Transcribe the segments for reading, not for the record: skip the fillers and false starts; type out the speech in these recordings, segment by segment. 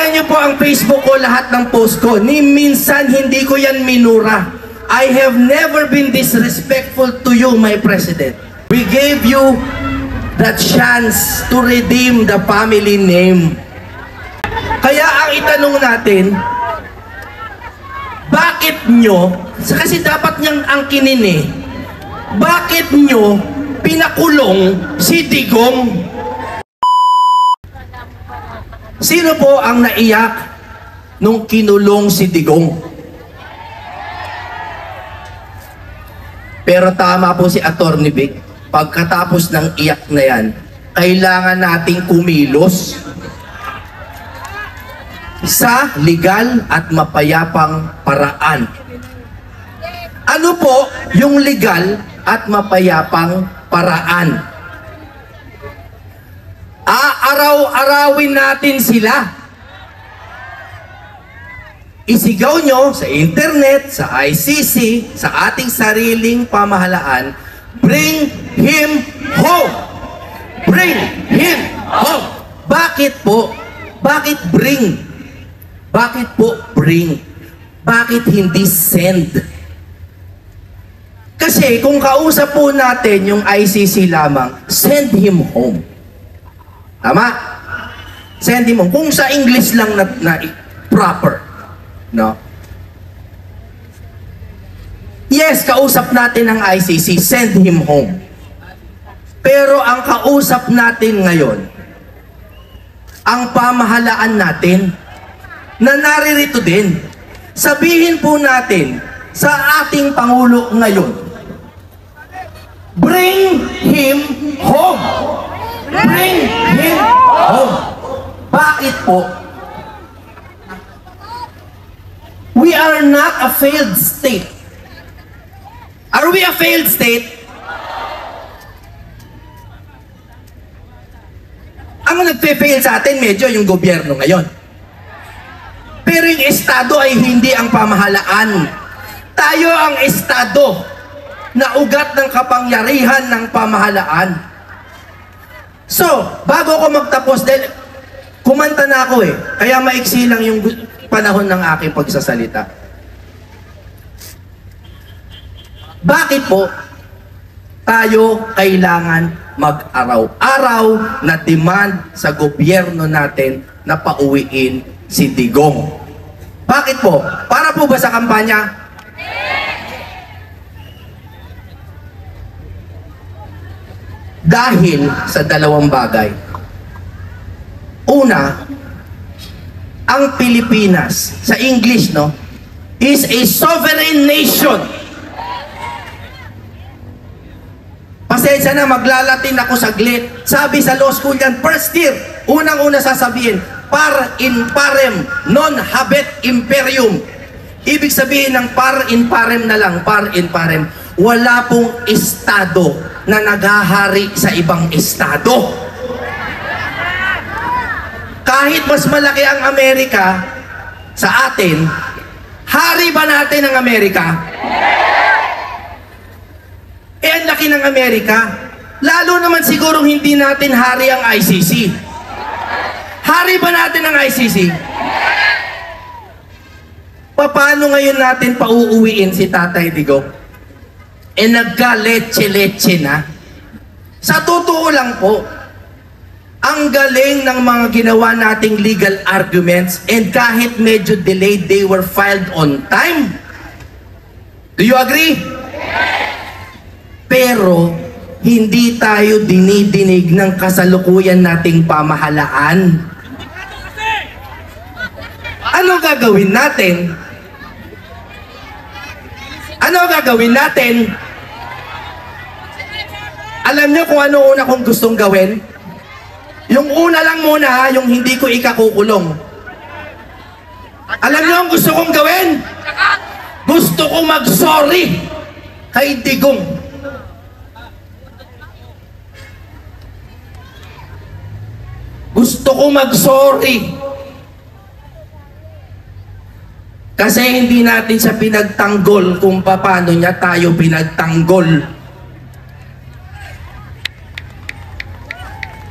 Tingnan niyo po ang Facebook ko, lahat ng post ko. Ni minsan hindi ko yan minura. I have never been disrespectful to you, my President. We gave you the chance to redeem the family name. Kaya ang itanong natin, bakit nyo, kasi dapat niyang angkinin eh, bakit nyo pinakulong si Digong? Sino po ang naiyak nung kinulong si Digong? Pero tama po si Atty. Vic, pagkatapos ng iyak na yan, kailangan nating kumilos sa legal at mapayapang paraan. Ano po yung legal at mapayapang paraan? Aaraw-arawin natin sila. Isigaw nyo sa internet, sa ICC, sa ating sariling pamahalaan, bring him home! Bring him home! Bakit po? Bakit bring? Bakit po bring? Bakit hindi send? Kasi kung kausap po natin yung ICC lamang, send him home. Tama? Send him home. Kung sa English lang na proper. No? Yes, kausap natin ang ICC, send him home. Pero ang kausap natin ngayon, ang pamahalaan natin, na naririto din. Sabihin po natin sa ating Pangulo ngayon, bring him home! Bring him home! Bakit po? We are not a failed state. Are we a failed state? Ang nagpe-fail sa atin medyo yung gobyerno ngayon. Pero yung estado ay hindi ang pamahalaan. Tayo ang estado na ugat ng kapangyarihan ng pamahalaan. So, bago ko magtapos, dahil kumanta na ako eh, kaya maiksi lang yung panahon ng aking pagsasalita. Bakit po tayo kailangan mag-araw-araw na demand sa gobyerno natin na pauwiin si Digong? Bakit po? Para po ba sa kampanya? Dahil sa dalawang bagay. Una, ang Pilipinas, sa English, no, is a sovereign nation. Pasensya na, maglalatin ako saglit. Sabi sa law school yan, first year, unang-una sasabihin, par in parem, non habet imperium. Ibig sabihin ng par in parem na lang, par in parem. Wala pong estado na naghahari sa ibang estado. Kahit mas malaki ang Amerika sa atin, hari ba natin ang Amerika? Eh, ang laki ng Amerika. Lalo naman sigurong hindi natin hari ang ICC. Hari ba natin ang ICC? Paano ngayon natin pauuwiin si Tatay Digong? Eh, nagka-leche-leche na. Sa totoo lang po, ang galing ng mga ginawa nating legal arguments, and kahit medyo delayed, they were filed on time. Do you agree? Pero, hindi tayo dinidinig ng kasalukuyan nating pamahalaan. Ano gagawin natin? Ano gagawin natin? Alam nyo kung ano una kong gustong gawin? Yung una lang muna, yung hindi ko ikakukulong. Alam nyo ang gusto kong gawin? Gusto ko mag-sorry kay Digong. Gusto ko mag-sorry. Kasi hindi natin siya pinagtanggol kung paano niya tayo pinagtanggol.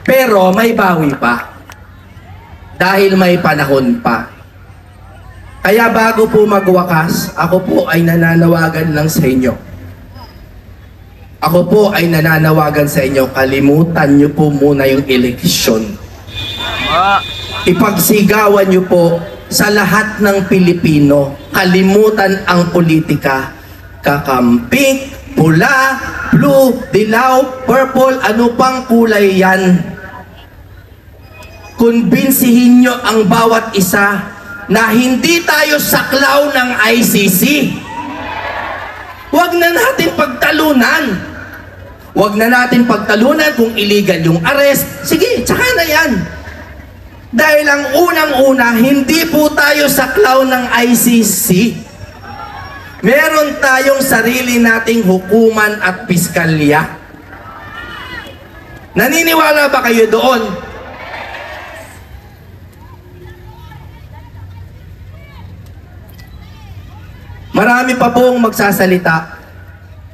Pero may bawi pa. dahil may panahon pa. Kaya bago po magwakas, ako po ay nananawagan lang sa inyo. Ako po ay nananawagan sa inyo, kalimutan nyo po muna yung eleksyon. Ipagsigawan nyo po sa lahat ng Pilipino, kalimutan ang politika. Kakamping, pula, blue, dilaw, purple, ano pang kulay yan. Kumbinsihin nyo ang bawat isa na hindi tayo saklaw ng ICC. Huwag na natin pagtalunan. Huwag na natin pagtalunan kung illegal yung arrest. Sige, tsaka na yan. Dahil ang unang-una, hindi po tayo saklaw ng ICC. Meron tayong sarili nating hukuman at piskalya. Naniniwala ba kayo doon? Marami pa pong magsasalita.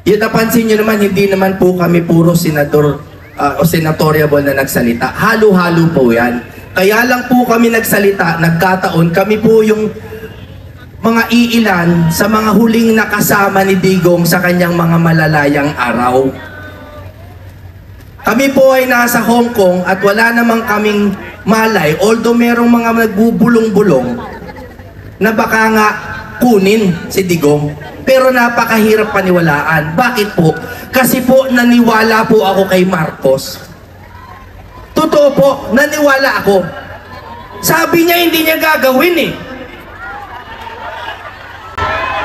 Yun, napansin nyo naman, hindi naman po kami puro senador o senatoriable na nagsalita. Halo-halo po yan. Kaya lang po kami nagsalita, nagkataon, kami po yung mga iilan sa mga huling nakasama ni Digong sa kanyang mga malalayang araw. Kami po ay nasa Hong Kong at wala namang kaming malay, although merong mga nagbubulong-bulong na baka nga kunin si Digong. Pero napakahirap paniwalaan. Bakit po? Kasi po naniwala po ako kay Marcos. Totoo po, naniwala ako. Sabi niya hindi niya gagawin eh.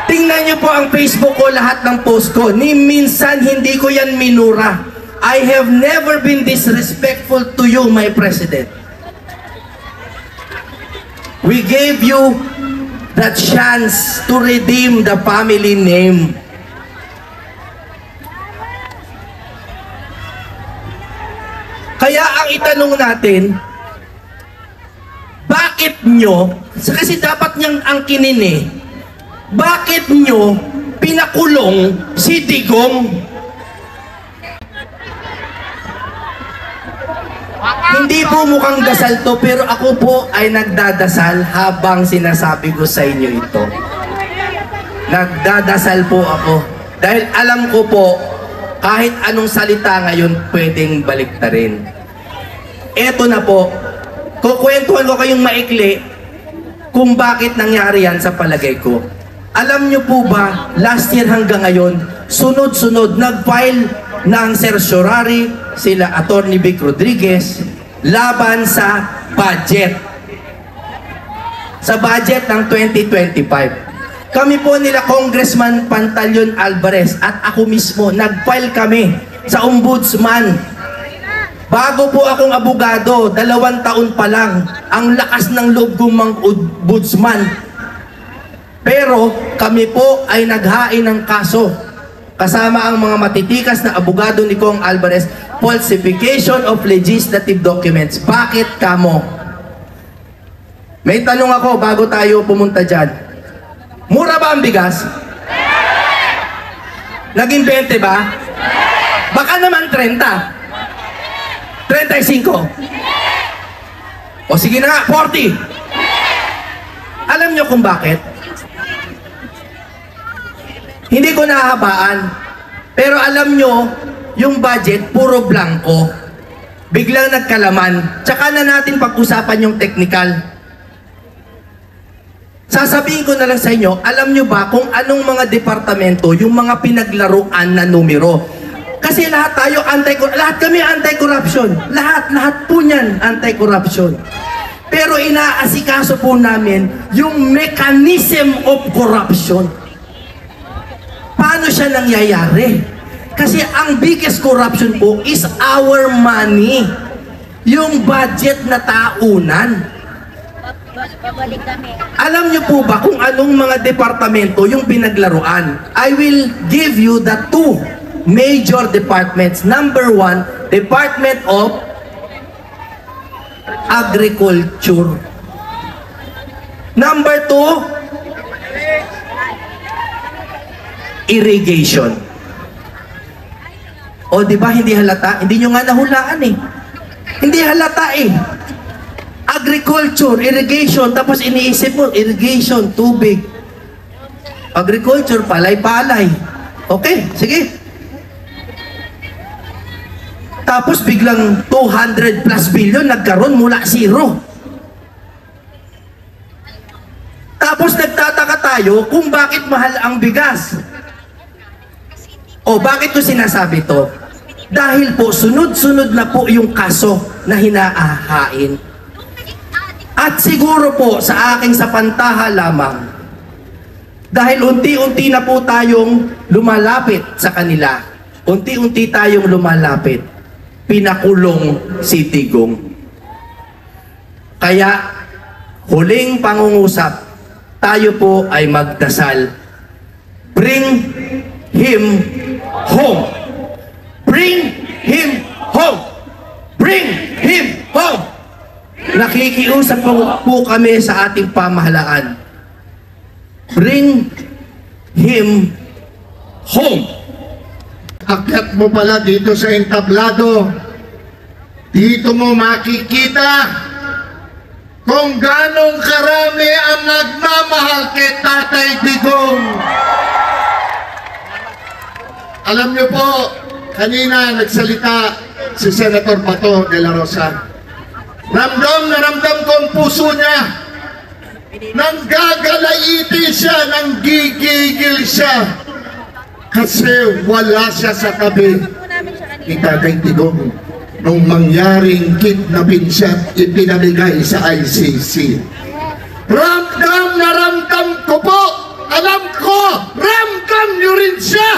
Tingnan niyo po ang Facebook ko, lahat ng post ko. Ni minsan hindi ko yan minura. I have never been disrespectful to you, my President. We gave you the chance to redeem the family name. Kaya ang itanong natin, bakit nyo, kasi dapat niyang angkinin eh, bakit nyo pinakulong si Digong? Hindi po mukhang dasal to, pero ako po ay nagdadasal habang sinasabi ko sa inyo ito. Nagdadasal po ako. Dahil alam ko po, kahit anong salita ngayon, pwedeng baliktarin. Eto na po, kukwentuhan ko kayong maikli kung bakit nangyari yan sa palagay ko. Alam nyo po ba, last year hanggang ngayon, sunod-sunod, nag-file ng certiorari sila Attorney Vic Rodriguez laban sa budget. Sa budget ng 2025. Kami po nila Congressman Pantaleon Alvarez at ako mismo, nag-file kami sa Ombudsman. Bago po akong abogado, 2 taon pa lang, ang lakas ng loob kong mang-ombudsman. Pero kami po ay naghain ng kaso. Kasama ang mga matitikas na abogado ni Kong Alvarez, falsification of legislative documents. Bakit kamo? May tanong ako bago tayo pumunta dyan. Mura ba ang bigas? Naging 20 ba? Baka naman 30. 35. O sige na nga, 40. Alam nyo kung bakit? Hindi ko nahahabaan. Pero alam nyo, yung budget, puro blanco. Biglang nagkalaman. Tsaka na natin pag-usapan yung technical. Sasabihin ko na lang sa inyo, alam nyo ba kung anong mga departamento, yung mga pinaglaruan na numero? Kasi lahat tayo lahat kami anti-corruption. Lahat po niyan anti-corruption. Pero inaasikaso po namin yung mechanism of corruption. Paano siya nangyayari? Kasi ang biggest corruption po is our money. Yung budget na taunan. Alam niyo po ba kung anong mga departamento yung pinaglaruan? I will give you the 2 major departments. Number 1, Department of Agriculture. Number 2, Irrigation. O di ba hindi halata? Hindi nyo nga nahulaan eh. Hindi halata eh. agriculture, irrigation, tapos iniisip mo, irrigation, tubig. Agriculture, palay-palay. Okay, sige. Tapos biglang 200 plus billion nagkaroon mula zero. Tapos nagtataka tayo kung bakit mahal ang bigas. O bakit ko sinasabi to? Dahil po sunod-sunod na po yung kaso na hinaahain. At siguro po sa aking sapantaha lamang, dahil unti-unti na po tayong lumalapit sa kanila, unti-unti tayong lumalapit, pinakulong si Digong. Kaya, huling pangungusap, tayo po ay magdasal. Bring him home. Bring him home. Bring him home. Nakikiusap po kami sa ating pamahalaan. Bring him home. Akyat mo pala dito sa entablado, dito mo makikita kung ganong karami ang nagmamahal kay Tatay Digong. Alam niyo po, kanina nagsalita si Senator Bato de la Rosa. Ramdam na ramdam ko ang puso niya. Nanggagalaiti siya, nanggigigil siya. Kasi wala siya sa tabi ni Tatay Digong nung mangyaring kidnapin siya at ipinamigay sa ICC. Ramdam na ramdam ko po! Alam ko, ramdam niyo rin siya!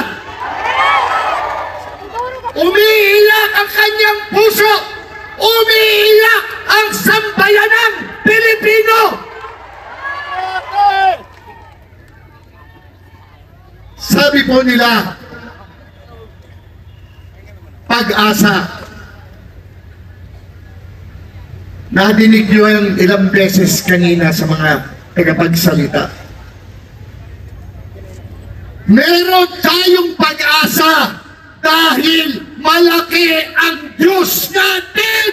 Umiiyak ang kanyang puso! Umiiyak ang sambayanang Pilipino! Sabi po nila, pag-asa. Nadinig nyo yung ilang beses kanina sa mga tagapagsalita. Meron tayong pag-asa dahil malaki ang Diyos natin.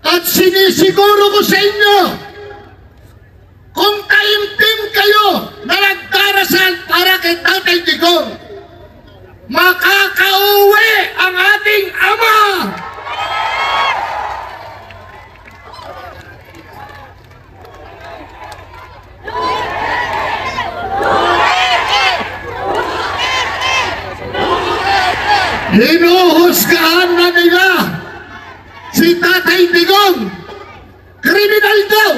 At sinisiguro ko sa inyo, kung taimtim kayo na nagdarasal para kay Tatay Digong, makakauwi ang ating Ama. Hinuhusgahan na nila si Tatay Digong. Kriminal daw.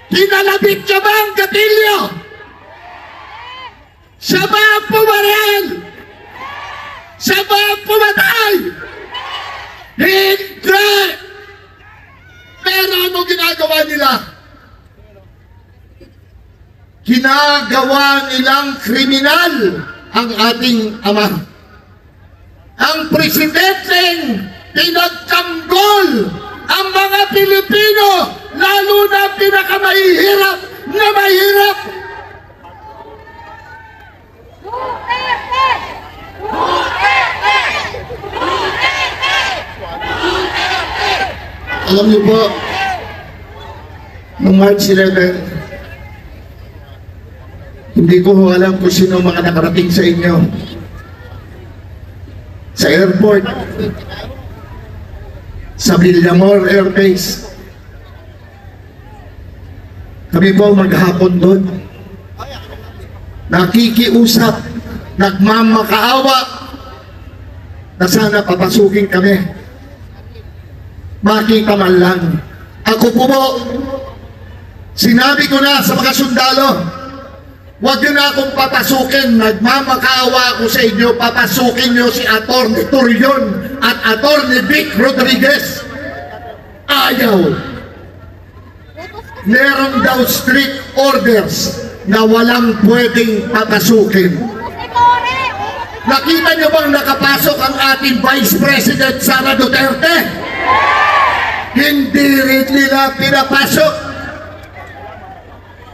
Kinalabit niya ba ang gatilyo? Siya ba ang pumaril? Siya ba ang pumatay? Hindi! Pero ano ginagawa nila? Ginagawa nilang kriminal ang ating Ama. Ang presidenteng pinagtanggol ang mga Pilipino, lalo na pinakamahihirap na mahirap. Alam niyo po, noong March 11, hindi ko alam kung sino mga nakarating sa inyo sa airport, sa Villamor Air Base. Kami po maghapon doon, nakikiusap, nagmamakaawa na sana papasukin kami. Makita man lang. Ako po, sinabi ko na sa mga sundalo, huwag nyo na akong papasukin. Nagmamakaawa ako sa inyo. Papasukin nyo si Atty. Torion at Atty. Vic Rodriguez. Ayaw. Meron daw strict orders na walang pwedeng papasukin. Nakita nyo bang nakapasok ang ating Vice President Sara Duterte? Hindi rin nila pinapasok.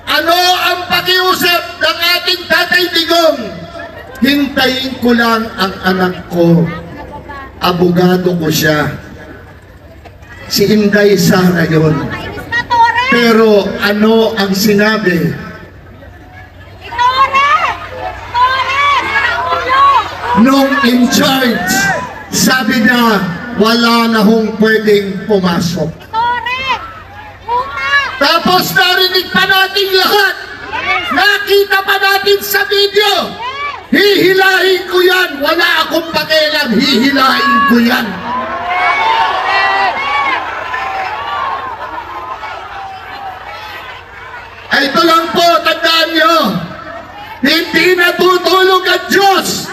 Ano ang pakiusap ng ating Tatay Digong? Hintayin ko lang ang anak ko. Abogado ko siya. Si Inday Sara yun. Kainis na, Tore! Pero ano ang sinabi? Tore! Tore! Sa ulo! Nung in charge, sabi niya, wala na hong pwedeng pumasok. Tore! Una! Tapos narinig pa natin lahat. Nakita pa natin sa video. Hihilahin ko yan. Wala akong pakialam. Hihilahin ko yan. Ay, ito lang po, tandaan nyo. Hindi natutulog ang Diyos.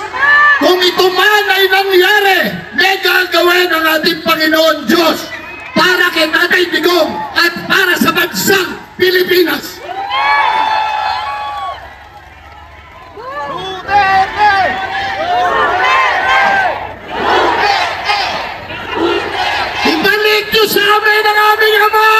Kung ito man ay nangyari, may gagawin ang ating Panginoon Diyos para kay Tatay Digong at para sa bansang Pilipinas. Ibalik nyo sa amin ang aming Ama!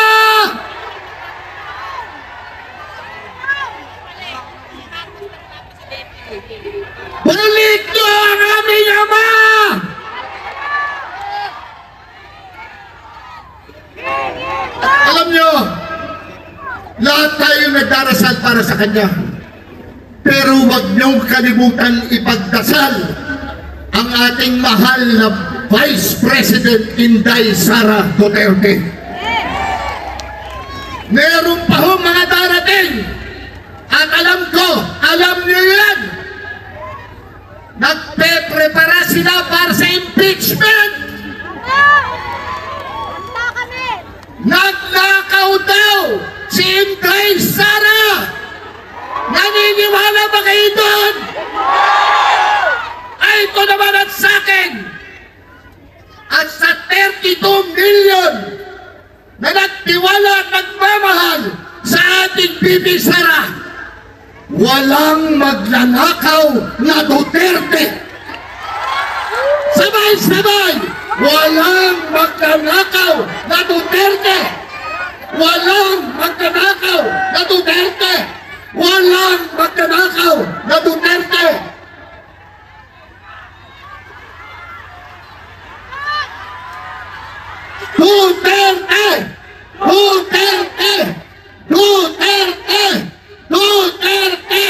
Balik nyo ang aming Ama! Alam nyo, lahat tayo nagdarasal para sa Kanya. Pero huwag niyong kalimutan ipagdasal ang ating mahal na Vice President Inday Sara Duterte. Meron pa ho mga darating. At alam ko, alam niyo yan. Nagpe-prepara sila para sa impeachment. Handa kami! Nagnakaw daw si Inday Sara. Naniniwala ba kayo doon? Ay, ito naman at sa akin. At sa 32 million na nagtiwala at nagmamahal sa ating Bibi Sara, walang magnanakaw na Duterte. Sabay-sabay, walang magnanakaw na Duterte. Walang magnanakaw na Duterte. Walang magnanakaw na Duterte. Duterte! Duterte! Duterte! Duterte!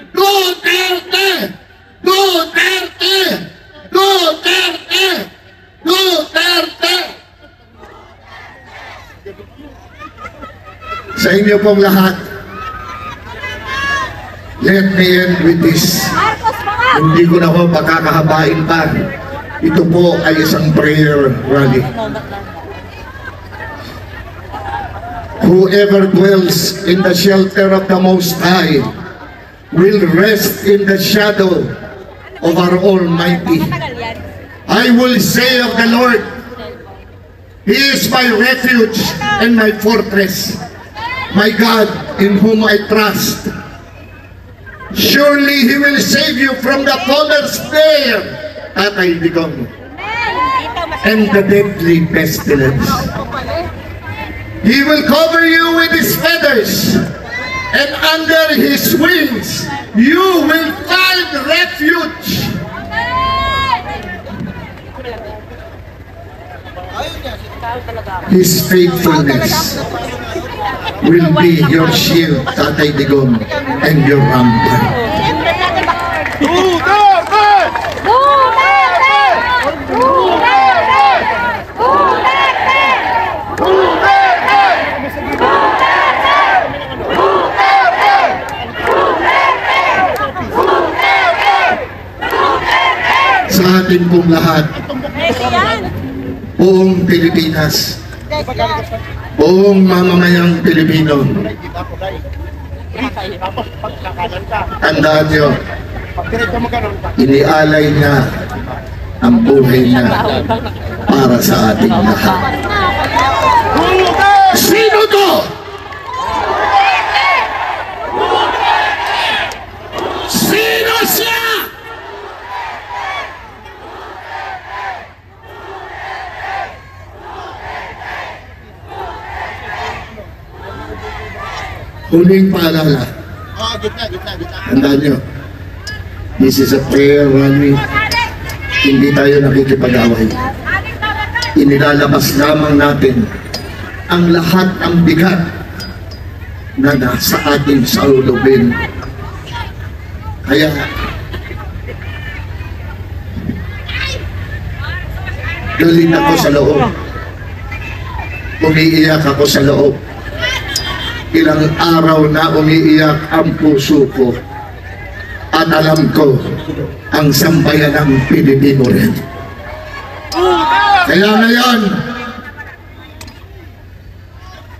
Duterte! Duterte! Duterte! Duterte! Sa inyo pong lahat, let me end with this. Marcos mga! Hindi ko na ho pakakahabain pa. Ito po ay isang prayer rally. Whoever dwells in the shelter of the Most High will rest in the shadow of our Almighty. Matagal yan. I will say of the Lord, He is my refuge and my fortress, my God in whom I trust. Surely He will save you from the faller's snare, Tatay Digong, and the deadly pestilence. He will cover you with His feathers, and under His wings you will find refuge. His faithfulness will be your shield, Tatay Digong, and your rampart. Duterte! Duterte! Duterte! Duterte! Duterte! Sa atin pong lahat, buong Pilipinas, buong mamamayang Pilipino, tandaan nyo, inialay niya ang buhay niya para sa ating lahat. Sino to? Sino siya? Huling paalala. Tandaan nyo, this is a prayer rally. Hindi tayo nakikipag-away. inilalabas lamang natin ang lahat ng bigat na nasa ating salubin. Kaya, galit ako sa loob. Umiiyak ako sa loob. Ilang araw na umiiyak ang puso ko. At alam ko, ang sambayan ng Pilipino rin. Kaya ngayon,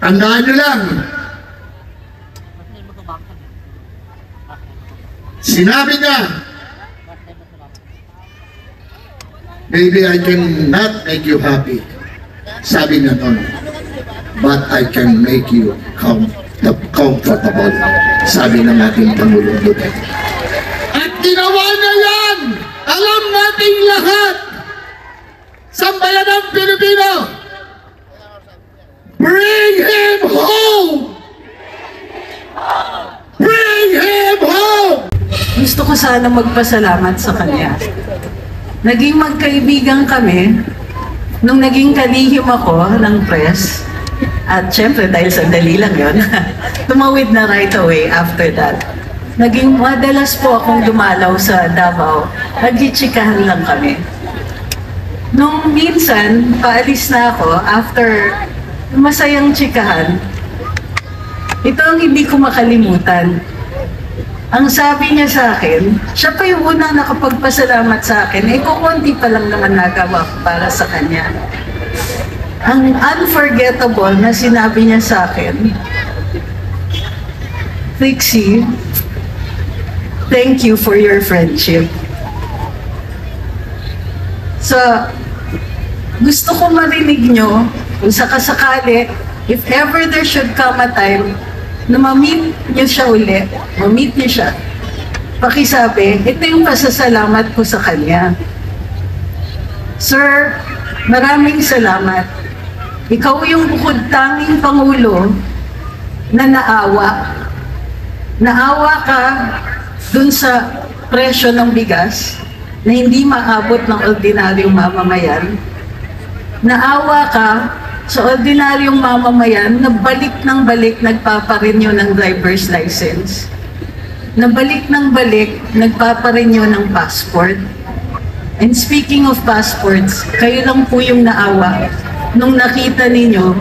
tandaan nyo lang, sinabi niya, maybe I cannot make you happy. Sabi niya nun, but I can make you comfortable. Sabi ng ating Pangulong Duterte. At ginawa niya yan! Alam nating lahat! Sambayan ng Pilipino! Bring him home! Bring him home! Gusto ko sana magpasalamat sa kanya. Naging magkaibigan kami nung naging kalihim ako ng press. At syempre, dahil sandali lang yun, tumawid na right away after that. Naging madalas po akong dumalaw sa Davao. Nagchikahan lang kami. Nung minsan, paalis na ako after masayang chikahan, ito ang hindi ko makalimutan. Ang sabi niya sa akin, siya pa yung unang nakapagpasalamat sa akin, kukunti pa lang naman nagawa ko para sa kanya. Ang unforgettable na sinabi niya sa akin, Trixie, thank you for your friendship. So, gusto ko marinig nyo, kung sakasakali, if ever there should come a time na ma-meet niyo siya uli, ma-meet niyo siya, pakisabi, ito yung pasasalamat ko sa kanya. Sir, maraming salamat. Ikaw yung bukod tanging Pangulo na naawa. Naawa ka dun sa presyo ng bigas na hindi maabot ng ordinaryong mamamayan. Naawa ka sa ordinaryong mamamayan na balik ng balik nagpaparenew ng driver's license. Na balik ng balik nagpaparenew ng passport. And speaking of passports, kayo lang po yung naawa nung nakita ninyo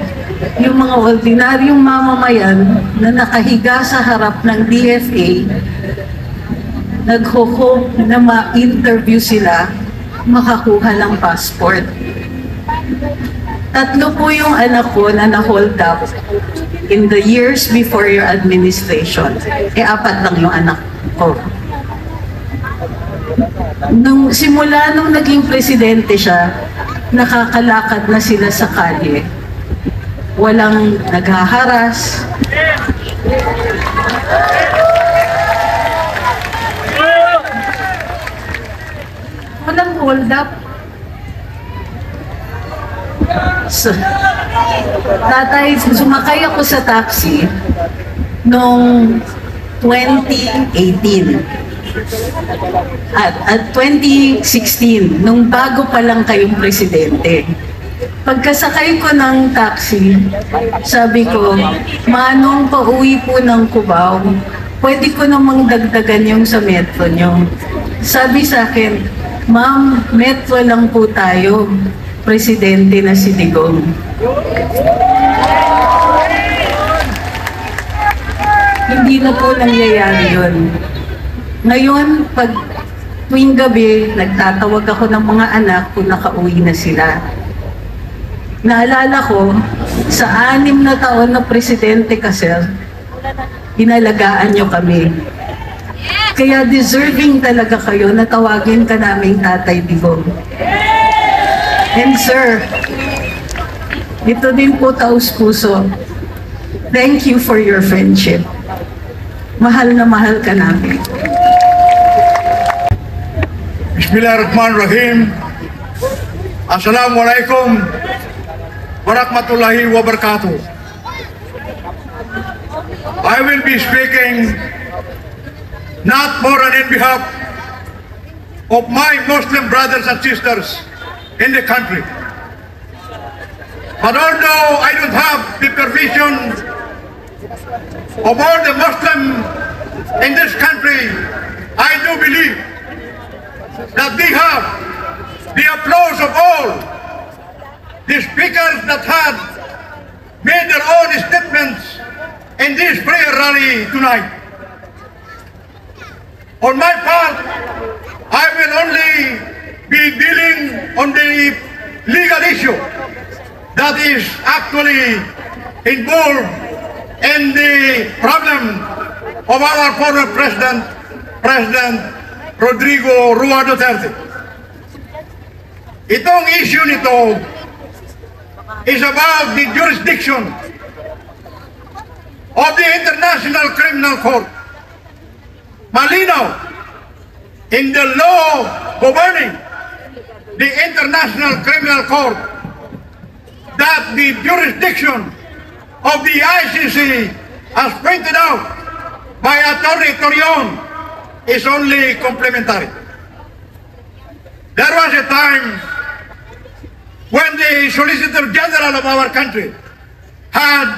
yung mga ordinaryong mamamayan na nakahiga sa harap ng DFA, nagho-hope na ma-interview sila, makakuha ng passport. 3 po yung anak ko na na-hold up in the years before your administration. 4 lang yung anak ko. Simula nung naging presidente siya, nakakalakad na sila sa kalye. Walang naghaharas. Walang hold up. So, tatay, sumakay ako sa taxi noong 2018. At 2016, nung bago pa lang kayong presidente. Pagkasakay ko ng taxi, sabi ko, Manong, pauwi po ng Cubao, pwede ko namang dagdagan yung sa metro nyo. Sabi sa akin, Ma'am, metro lang po tayo, presidente na si Digong. Hindi na po nangyayari yun. Ngayon, pag tuwing gabi, nagtatawag ako ng mga anak kung nakauwi na sila. Naalala ko, sa 6 na taon na presidente ka, sir, inalagaan nyo kami. Kaya deserving talaga kayo na tawagin ka naming Tatay Digong. And sir, ito din po taus-puso. Thank you for your friendship. Mahal na mahal ka namin. Bismillahirrahmanirrahim. Assalamualaikum warahmatullahi wabarakatuh. I will be speaking not more than in behalf of my Muslim brothers and sisters in the country, But although I don't have the permission of all the Muslims in this country, I do believe that they have the applause of all the speakers that had made their own statements in this prayer rally tonight. On my part, I will only be dealing on the legal issue that is actually involved in the problem of our former President Rodrigo Roa Duterte. Itong issue nito is about the jurisdiction of the International Criminal Court. Malinaw in the law governing the International Criminal Court that the jurisdiction of the ICC, as pointed out by Attorney Torion, is only complementary. There was a time when the Solicitor General of our country had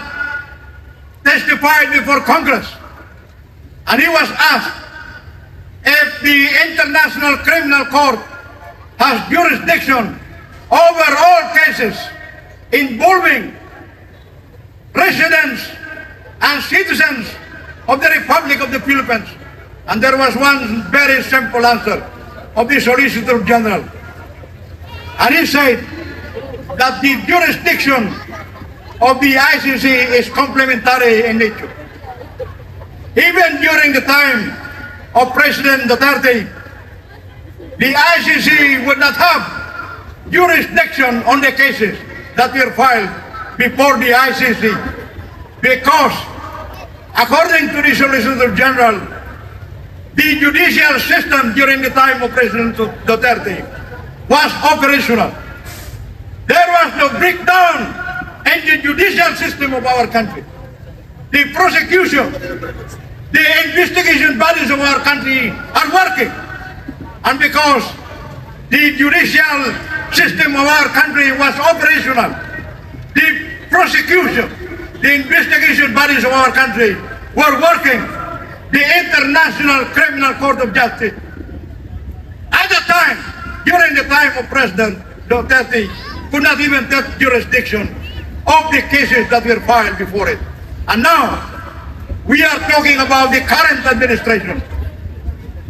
testified before Congress, and he was asked if the International Criminal Court has jurisdiction over all cases involving residents and citizens of the Republic of the Philippines. And there was one very simple answer of the Solicitor General. And he said that the jurisdiction of the ICC is complementary in nature. Even during the time of President Duterte, the ICC would not have jurisdiction on the cases that were filed before the ICC because, according to the Solicitor General, the judicial system during the time of President Duterte was operational. There was no breakdown in the judicial system of our country. The prosecution, the investigation bodies of our country are working. And because the judicial system of our country was operational, the prosecution, the investigation bodies of our country were working. The International Criminal Court of Justice, at the time, during the time of President Duterte, could not even take jurisdiction of the cases that were filed before it. And now, we are talking about the current administration.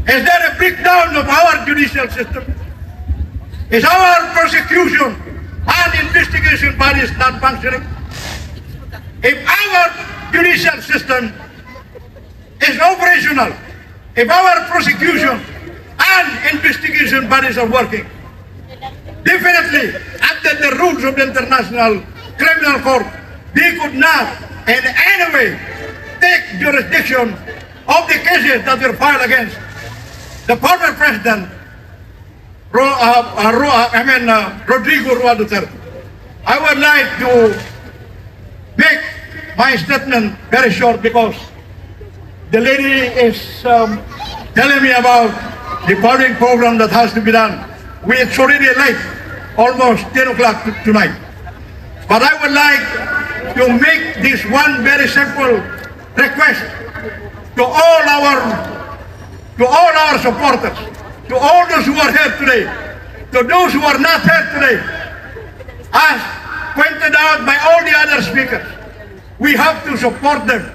Is there a breakdown of our judicial system? Is our prosecution and investigation bodies not functioning? If our judicial system is operational, if our prosecution and investigation bodies are working, definitely under the rules of the International Criminal Court, they could not in any way take jurisdiction of the cases that were filed against the former President Rodrigo Roa Duterte. I would like to make my statement very short because the lady is telling me about the following program that has to be done. It's already late, almost 10 o'clock tonight. But I would like to make this one very simple request to all our supporters, to all those who are here today, to those who are not here today. As pointed out by all the other speakers, we have to support them,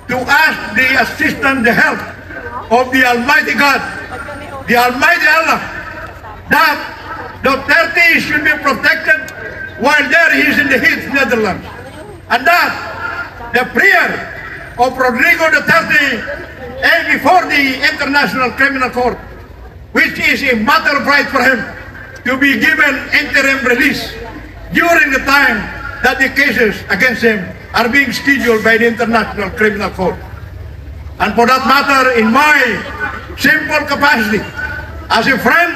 to ask the assistance, the help of the Almighty God, the Almighty Allah, that Duterte should be protected while there he is in the Hague, Netherlands. And that the prayer of Rodrigo Duterte and before the International Criminal Court, which is a matter of right for him to be given interim release during the time that the cases against him are being scheduled by the International Criminal Court. And for that matter, in my simple capacity, as a friend,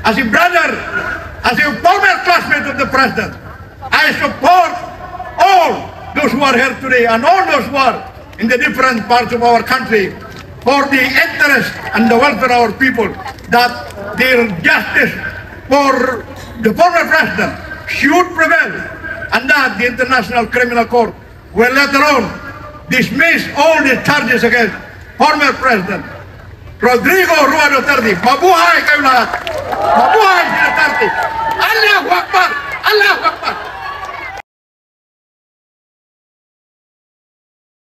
as a brother, as a former classmate of the President, I support all those who are here today and all those who are in the different parts of our country for the interest and the welfare of our people, that their justice for the former President should prevail and not the International Criminal Court will later on dismiss all the charges against former President Rodrigo Roa Duterte. Mabuhay kayo lahat! Mabuhay si Duterte! Allahu Akbar! Allahu Akbar!